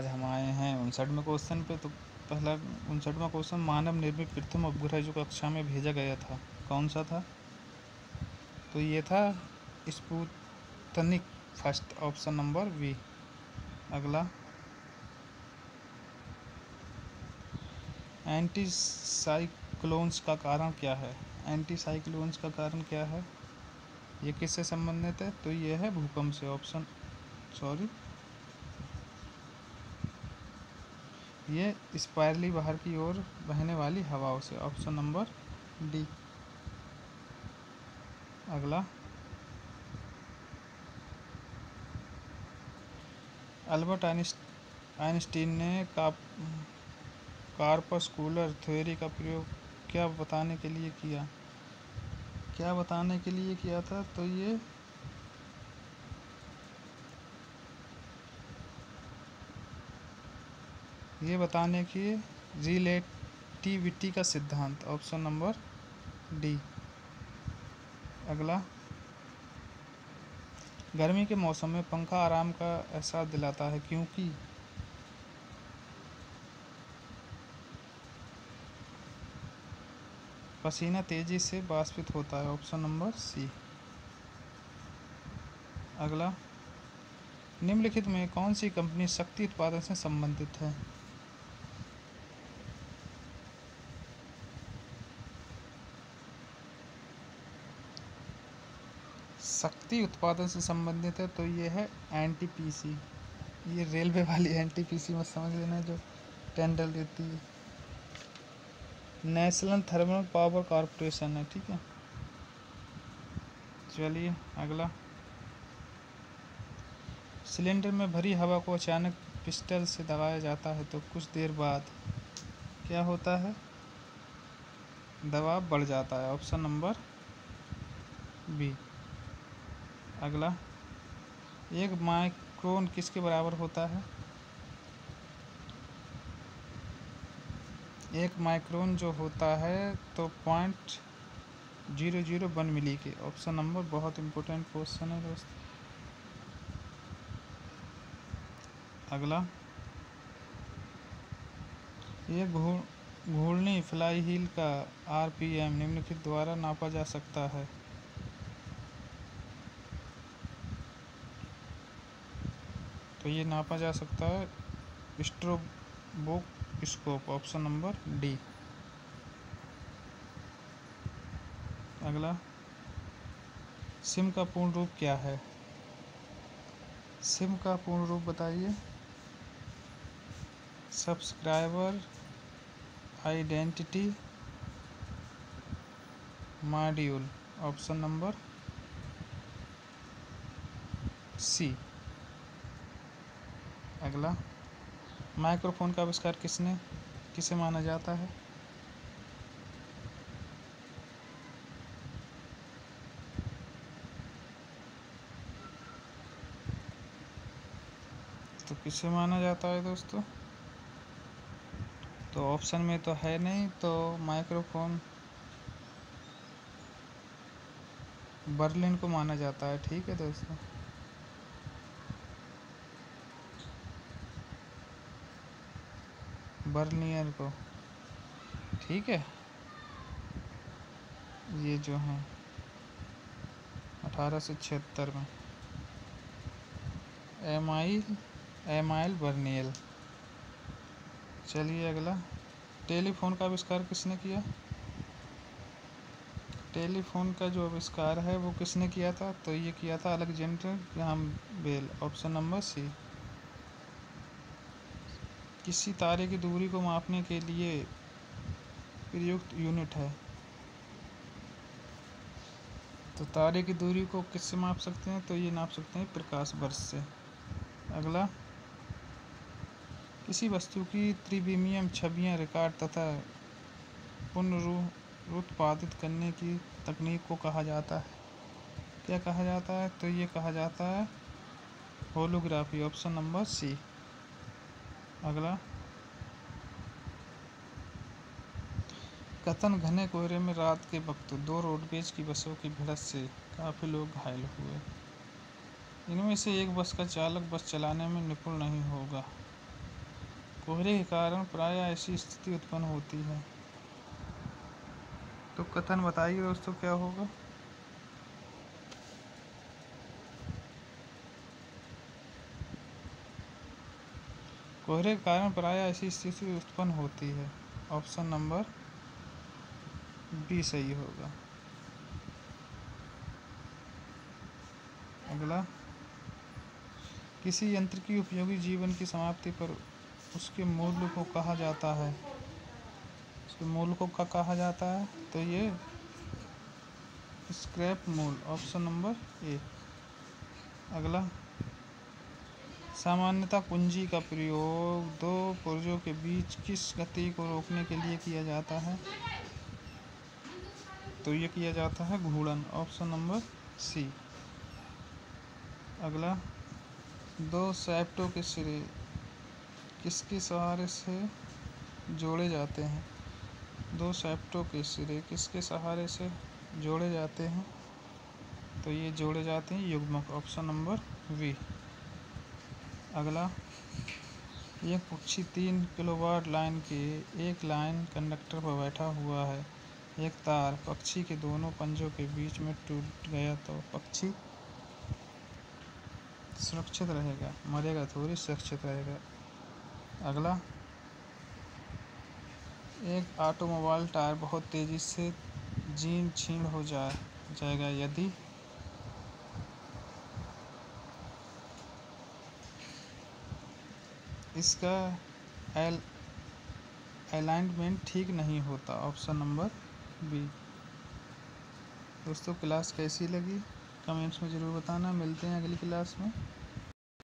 आज हम आए हैं 59वें क्वेश्चन पे। तो पहला 59वां क्वेश्चन, मानव निर्मित प्रथम उपग्रह जो कक्षा में भेजा गया था कौन सा था? तो ये था Sputnik first, option number B. अगला, एंटी साइक्लोन्स का कारण क्या है? एंटी साइक्लोन्स का कारण क्या है? ये किससे संबंधित है? तो ये है भूकंप से। ये स्पाइरली बाहर की ओर बहने वाली हवाओं से, ऑप्शन नंबर डी। अगला, अल्बर्ट आइंस्टीन ने कार्पस्कुलर थ्योरी का प्रयोग क्या बताने के लिए किया? क्या बताने के लिए किया था? तो ये बताने की रिलेटिविटी का सिद्धांत, ऑप्शन नंबर डी। अगला, गर्मी के मौसम में पंखा आराम का एहसास दिलाता है क्योंकि? पसीना तेजी से वाष्पित होता है, ऑप्शन नंबर सी। अगला, निम्नलिखित में कौन सी कंपनी शक्ति उत्पादन से संबंधित है? शक्ति उत्पादन से संबंधित है तो ये है एनटीपीसी। ये रेलवे वाली एनटीपीसी मत समझ लेना जो टेंडर देती है। नेशनल थर्मल पावर कॉरपोरेशन है, ठीक है। चलिए अगला, सिलेंडर में भरी हवा को अचानक पिस्टन से दबाया जाता है तो कुछ देर बाद क्या होता है? दबाव बढ़ जाता है, ऑप्शन नंबर बी। अगला, एक माइक्रोन किसके बराबर होता है? एक माइक्रोन जो होता है तो 0.001 मिली के, ऑप्शन नंबर, बहुत इंपॉर्टेंट क्वेश्चन है दोस्त। अगला, ये घूर्णी फ्लाई व्हील का आरपीएम निम्नलिखित द्वारा नापा जा सकता है। तो ये नापा जा सकता है स्ट्रोबोस्कोप, ऑप्शन नंबर डी। अगला, सिम का पूर्ण रूप क्या है? सिम का पूर्ण रूप बताइए। Subscriber identity module, option number C. अगला, माइक्रोफोन का आविष्कार किसे माना जाता है? तो किसे माना जाता है दोस्तों? तो ऑप्शन में तो है नहीं, तो माइक्रोफोन बर्लिन को माना जाता है, ठीक है दोस्तों। बर्नियर को, ठीक है। ये जो है 1876 में एमाइल बर्नियल। चलिए अगला, टेलीफोन का आविष्कार किसने किया? टेलीफोन का जो आविष्कार है वो किसने किया था? तो ये किया था Alexander Graham Bell, option number C. किसी तारे की दूरी को मापने के लिए प्रयुक्त यूनिट है? तो तारे की दूरी को किससे माप सकते हैं? तो ये नाप सकते हैं प्रकाश वर्ष से। अगला, किसी वस्तु की त्रिविमीय छवियां रिकॉर्ड तथा पुनरुत्पादित करने की तकनीक को कहा जाता है? क्या कहा जाता है? तो ये कहा जाता है होलोग्राफी, ऑप्शन नंबर सी। अगला, कतन घने कोहरे में रात के वक्त 2 रोडवेज की बसों की भिड़ंत से काफ़ी लोग घायल हुए। इनमें से एक बस का चालक बस चलाने में निपुण नहीं होगा। कोहरे के कारण प्रायः ऐसी स्थिति उत्पन्न होती है। तो कथन बताइए दोस्तों क्या होगा। कोहरे के कारण प्रायः ऐसी स्थिति उत्पन्न होती है। ऑप्शन नंबर बी सही होगा। अगला, किसी यंत्र की उपयोगी जीवन की समाप्ति पर उसके मूल्य को कहा जाता है। उसके मूल्य को क्या कहा जाता है? तो ये स्क्रैप मूल्य, ऑप्शन नंबर ए। अगला, सामान्यतः कुंजी का प्रयोग दो पुर्जों के बीच किस गति को रोकने के लिए किया जाता है? तो ये किया जाता है घूर्णन, ऑप्शन नंबर सी। अगला, दो शैफ्टों के सिरे किसके सहारे से जोड़े जाते हैं? दो शैफ्टों के सिरे किसके सहारे से जोड़े जाते हैं? तो ये जोड़े जाते हैं युग्मक, ऑप्शन नंबर बी। अगला, एक पक्षी 3 किलोवाट लाइन के एक लाइन कंडक्टर पर बैठा हुआ है। एक तार पक्षी के दोनों पंजों के बीच में टूट गया तो पक्षी सुरक्षित रहेगा, मरेगा थोड़ी, सुरक्षित रहेगा। अगला, एक ऑटोमोबाइल टायर बहुत तेजी से जीर्ण शीर्ण हो जाएगा यदि इसका अलाइनमेंट ठीक नहीं होता, ऑप्शन नंबर बी। दोस्तों क्लास कैसी लगी कमेंट्स में ज़रूर बताना। मिलते हैं अगली क्लास में।